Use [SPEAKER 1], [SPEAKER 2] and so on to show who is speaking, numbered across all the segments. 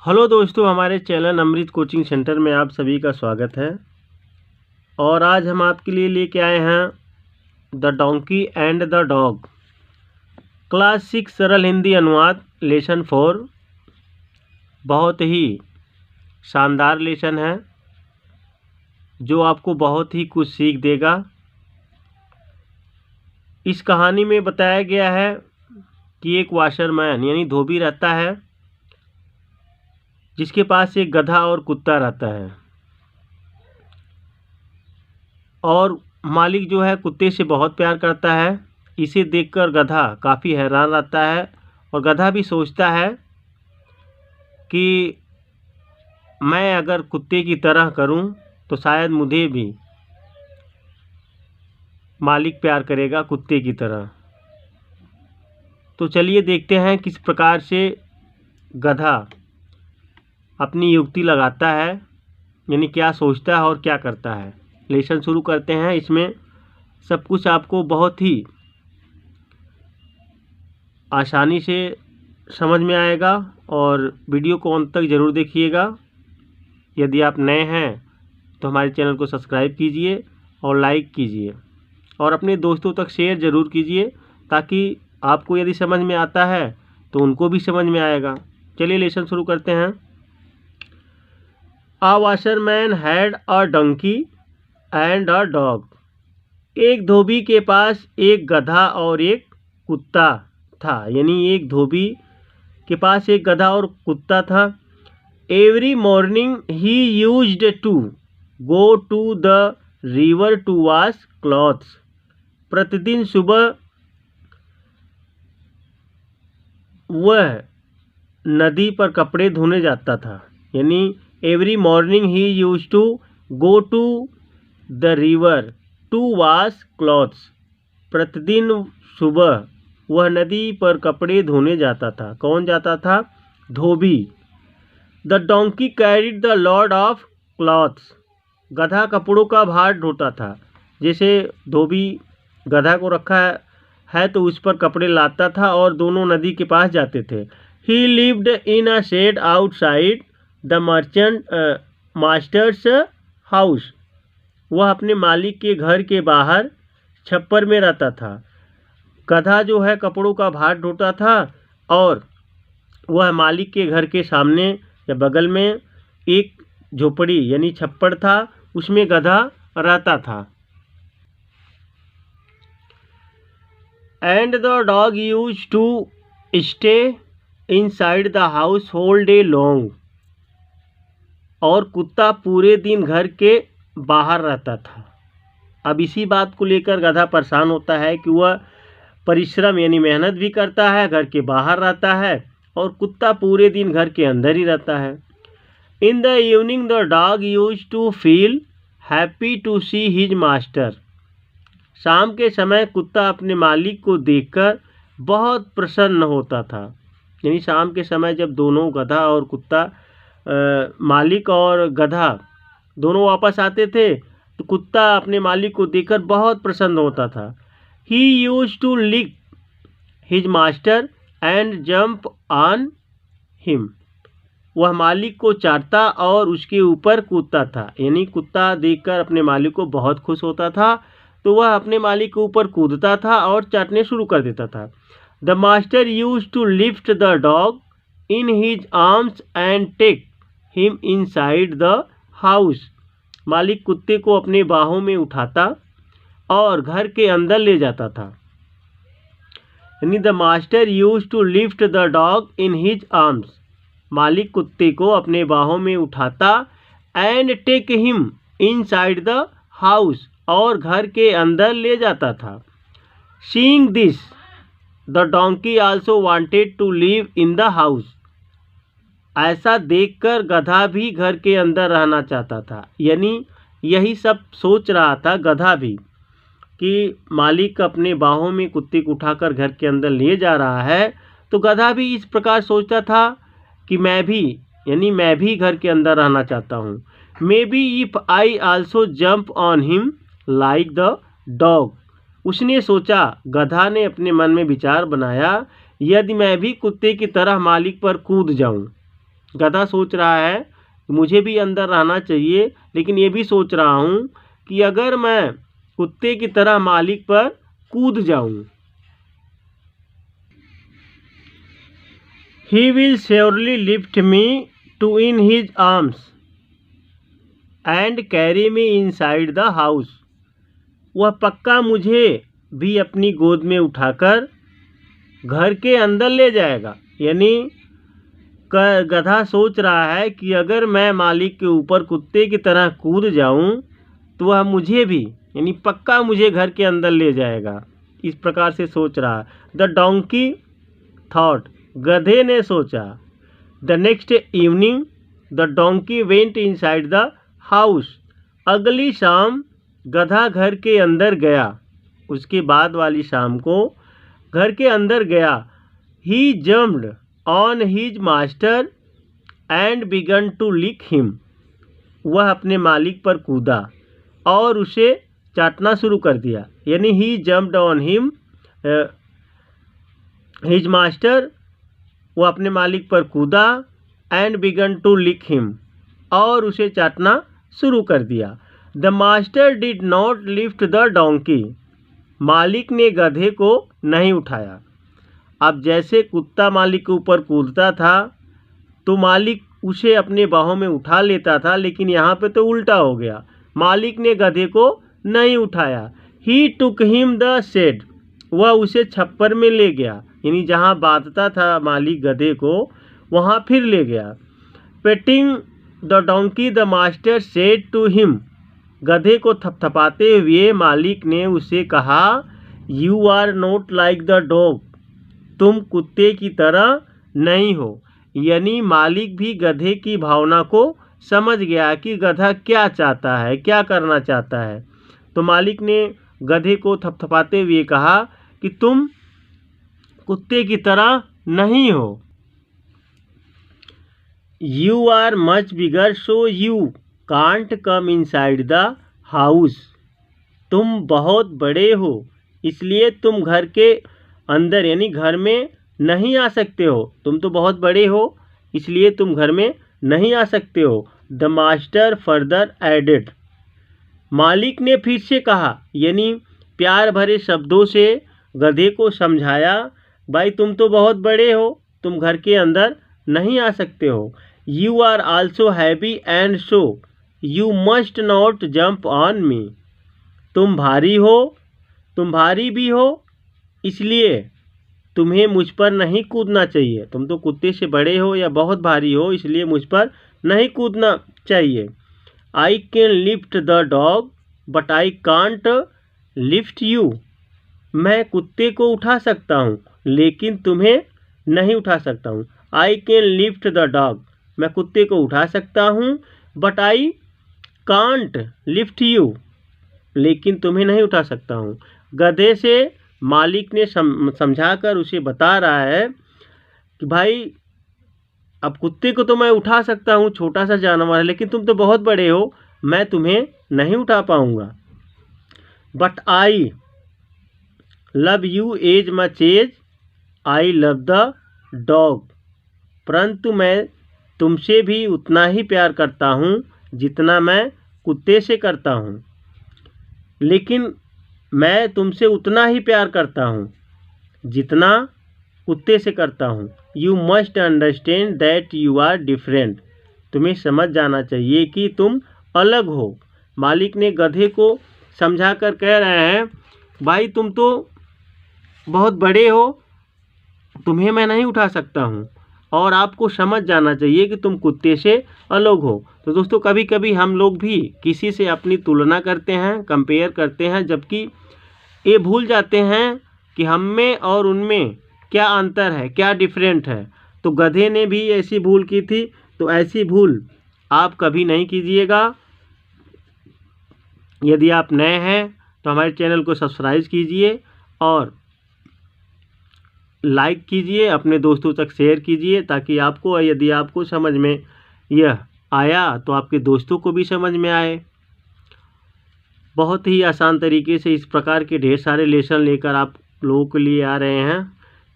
[SPEAKER 1] Hello दोस्तों, हमारे channel अमृत coaching centre में आप सभी का स्वागत है। और आज हम आपके लिए लेके आए हैं the donkey and the dog class 6 सरल हिंदी अनुवाद लेसन 4। बहुत ही शानदार लेसन है जो आपको बहुत ही कुछ सीख देगा। इस कहानी में बताया गया है कि एक वाशरमैन यानी धोबी रहता है जिसके पास एक गधा और कुत्ता रहता है। और मालिक जो है कुत्ते से बहुत प्यार करता है। इसे देखकर गधा काफ़ी हैरान रहता है और गधा भी सोचता है कि मैं अगर कुत्ते की तरह करूं तो शायद मुझे भी मालिक प्यार करेगा कुत्ते की तरह। तो चलिए देखते हैं किस प्रकार से गधा अपनी युक्ति लगाता है, यानी क्या सोचता है और क्या करता है। लेसन शुरू करते हैं। इसमें सब कुछ आपको बहुत ही आसानी से समझ में आएगा और वीडियो को अंत तक ज़रूर देखिएगा। यदि आप नए हैं तो हमारे चैनल को सब्सक्राइब कीजिए और लाइक कीजिए और अपने दोस्तों तक शेयर ज़रूर कीजिए ताकि आपको यदि समझ में आता है तो उनको भी समझ में आएगा। चलिए लेसन शुरू करते हैं। A washerman had a donkey and a dog। एक धोबी के पास एक गधा और एक कुत्ता था, यानी एक धोबी के पास एक गधा और कुत्ता था। Every morning he used to go to the river to wash clothes. प्रतिदिन सुबह वह नदी पर कपड़े धोने जाता था, यानी every morning he used to go to the river to wash clothes. प्रतिदिन सुबह वह नदी पर कपड़े धोने जाता था। कौन जाता था? धोबी। The donkey carried the load of clothes. गधा कपड़ों का भार ढोता था। जैसे धोबी गधा को रखा है तो उस पर कपड़े लाता था और दोनों नदी के पास जाते थे। He lived in a shed outside the merchant master's house. वह अपने मालिक के घर के बाहर छप्पर में रहता था। गधा जो है कपड़ों का भार ढोता था और वह मालिक के घर के सामने या बगल में एक झोपड़ी यानी छप्पर था, उसमें गधा रहता था। And the dog used to stay inside the house whole day long. और कुत्ता पूरे दिन घर के बाहर रहता था। अब इसी बात को लेकर गधा परेशान होता है कि वह परिश्रम यानी मेहनत भी करता है, घर के बाहर रहता है और कुत्ता पूरे दिन घर के अंदर ही रहता है। In the evening the dog used to feel happy to see his master. शाम के समय कुत्ता अपने मालिक को देखकर बहुत प्रसन्न होता था। यानी शाम के समय जब दोनों गधा और कुत्ता मालिक और गधा दोनों वापस आते थे तो कुत्ता अपने मालिक को देखकर बहुत प्रसन्न होता था। He used to lick his master and jump on him. वह मालिक को चाटता और उसके ऊपर कूदता था। यानी कुत्ता देखकर अपने मालिक को बहुत खुश होता था तो वह अपने मालिक के ऊपर कूदता था और चाटने शुरू कर देता था। The master used to lift the dog in his arms and take him inside the house. मालिक कुत्ते को अपने बाहों में उठाता और घर के अंदर ले जाता था। यानी the master used to lift the dog in his arms. मालिक कुत्ते को अपने बाहों में उठाता and take him inside the house और घर के अंदर ले जाता था। Seeing this the donkey also wanted to live in the house. ऐसा देखकर गधा भी घर के अंदर रहना चाहता था। यानी यही सब सोच रहा था गधा भी कि मालिक अपने बाहों में कुत्ते को उठाकर घर के अंदर ले जा रहा है तो गधा भी इस प्रकार सोचता था कि मैं भी घर के अंदर रहना चाहता हूँ। May be if I also jump on him like the dog. उसने सोचा, गधा ने अपने मन में विचार बनाया, यदि मैं भी कुत्ते की तरह मालिक पर कूद जाऊं गधा सोच रहा है मुझे भी अंदर रहना चाहिए, लेकिन ये भी सोच रहा हूँ कि अगर मैं कुत्ते की तरह मालिक पर कूद जाऊँ, He will surely lift me to in his arms and carry me inside the house. वह पक्का मुझे भी अपनी गोद में उठाकर घर के अंदर ले जाएगा। यानी गधा सोच रहा है कि अगर मैं मालिक के ऊपर कुत्ते की तरह कूद जाऊं तो वह मुझे भी यानी पक्का मुझे घर के अंदर ले जाएगा। इस प्रकार से सोच रहा है। द डोंकी थॉट, गधे ने सोचा। The next evening the donkey went inside the house. अगली शाम गधा घर के अंदर गया। उसके बाद वाली शाम को घर के अंदर गया। He jumped on his master and began to lick him. वह अपने मालिक पर कूदा और उसे चाटना शुरू कर दिया। यानी he jumped on him his master, वो अपने मालिक पर कूदा and began to lick him, और उसे चाटना शुरू कर दिया। The master did not lift the donkey. मालिक ने गधे को नहीं उठाया। अब जैसे कुत्ता मालिक के ऊपर कूदता था तो मालिक उसे अपने बाहों में उठा लेता था, लेकिन यहाँ पे तो उल्टा हो गया। मालिक ने गधे को नहीं उठाया। ही टुक हिम द शेड। वह उसे छप्पर में ले गया, यानी जहाँ बांधता था मालिक गधे को वहाँ फिर ले गया। Petting the donkey the master said to him. गधे को थपथपाते हुए मालिक ने उसे कहा, you are not like the dog. तुम कुत्ते की तरह नहीं हो। यानी मालिक भी गधे की भावना को समझ गया कि गधा क्या चाहता है, क्या करना चाहता है। तो मालिक ने गधे को थपथपाते हुए कहा कि तुम कुत्ते की तरह नहीं हो। You are much bigger so you can't come inside the house. तुम बहुत बड़े हो इसलिए तुम घर के अंदर यानी घर में नहीं आ सकते हो। तुम तो बहुत बड़े हो इसलिए तुम घर में नहीं आ सकते हो। The master further added. मालिक ने फिर से कहा, यानी प्यार भरे शब्दों से गधे को समझाया, भाई तुम तो बहुत बड़े हो, तुम घर के अंदर नहीं आ सकते हो। You are also heavy and so you must not jump on me. तुम भारी हो, तुम भारी भी हो, इसलिए तुम्हें मुझ पर नहीं कूदना चाहिए। तुम तो कुत्ते से बड़े हो या बहुत भारी हो, इसलिए मुझ पर नहीं कूदना चाहिए। I can lift the dog but I can't lift you. मैं कुत्ते को उठा सकता हूँ लेकिन तुम्हें नहीं उठा सकता हूँ। I can lift the dog. मैं कुत्ते को उठा सकता हूँ, but I can't lift you. लेकिन तुम्हें नहीं उठा सकता हूँ। गधे से मालिक ने समझाकर उसे बता रहा है कि भाई अब कुत्ते को तो मैं उठा सकता हूँ, छोटा सा जानवर है, लेकिन तुम तो बहुत बड़े हो, मैं तुम्हें नहीं उठा पाऊँगा। But I love you as much as I love the dog. परंतु मैं तुमसे भी उतना ही प्यार करता हूँ जितना मैं कुत्ते से करता हूँ। लेकिन मैं तुमसे उतना ही प्यार करता हूँ जितना कुत्ते से करता हूँ। You must understand that you are different. तुम्हें समझ जाना चाहिए कि तुम अलग हो। मालिक ने गधे को समझा कर कह रहे हैं, भाई तुम तो बहुत बड़े हो, तुम्हें मैं नहीं उठा सकता हूँ, और आपको समझ जाना चाहिए कि तुम कुत्ते से अलग हो। तो दोस्तों कभी कभी हम लोग भी किसी से अपनी तुलना करते हैं, कंपेयर करते हैं, जबकि ये भूल जाते हैं कि हम में और उनमें क्या अंतर है, क्या डिफरेंट है। तो गधे ने भी ऐसी भूल की थी, तो ऐसी भूल आप कभी नहीं कीजिएगा। यदि आप नए हैं तो हमारे चैनल को सब्सक्राइब कीजिए और लाइक कीजिए, अपने दोस्तों तक शेयर कीजिए, ताकि आपको यदि आपको समझ में यह आया तो आपके दोस्तों को भी समझ में आए। बहुत ही आसान तरीके से इस प्रकार के ढेर सारे लेसन लेकर आप लोगों के लिए आ रहे हैं,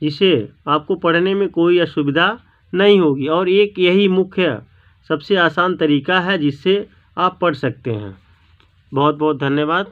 [SPEAKER 1] जिसे आपको पढ़ने में कोई असुविधा नहीं होगी। और एक यही मुख्य सबसे आसान तरीका है जिससे आप पढ़ सकते हैं। बहुत बहुत धन्यवाद।